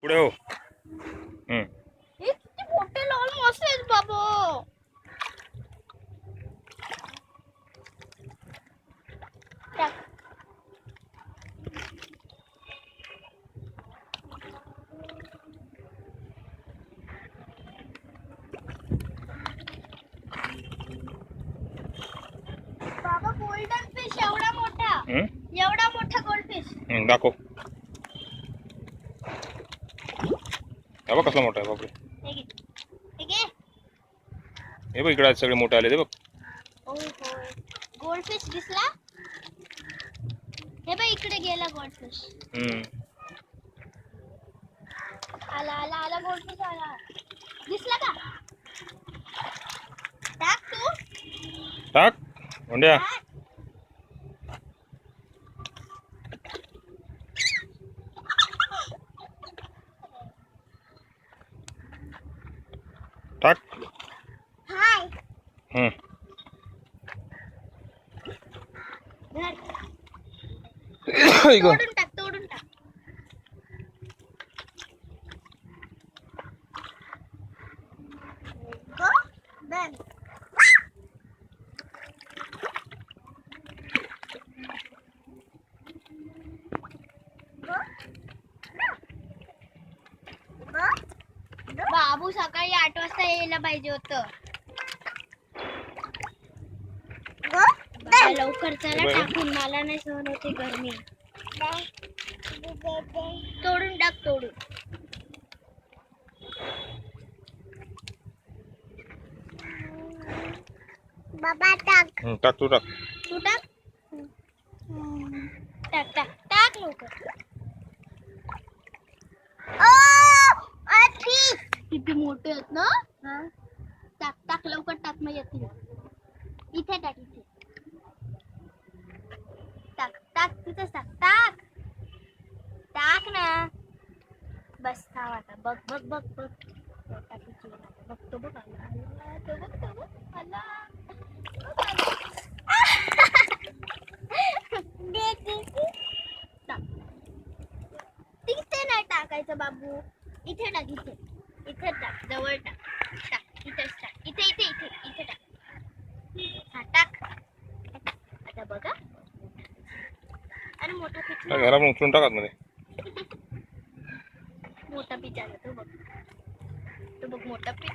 पुढे हो. हे किती मोठे लाल मासे आहेत बाबा. टाक. बाबा गोल्डन फिश एवढा मोठा गोल्डफिश दाखव. हा बघ कसला मोठा आहे बापरे. हे बघ इकडे सगळे मोठे आले ते बघ. गोल्डफिश दिसला. हे बघ इकडे गेला गोल्डफिश. आला आला आला गोल्डफिश आला. दिसला का? टाक तू. टाक मुंड्या. टाक. हाय. तोडून टाक तोडून टाक. गो डन. बाबू सकाळी 8 वाजता यायला पाहिजे होतं. लवकर चला टाकून. मला नाही सहन होते गरमी. तोडून टाक तोडून. बाबा टाक. टाक तू टाक. तू टाक. टाक टाक टाक लवकर. किती मोठे आहेत ना. टाक टाक लवकर टाक. मग येतील. इथे टाक इथे. टाक टाक तिथेच टाक. टाक टाक ना. बस थांब आता. बघ बघ बघ बघ. बघतो बघ. आला तो बघ तो बघ आला. तिथे नाही टाकायचं बाबू. इथे टाक इथे. इथे टाक जवळ टाक. टाक इथेच टाक. इथे इथे इथे इथे टाक. हा टाक. आता बघा. आणि मोठा पिठला घरात उचलून टाकत मध्ये.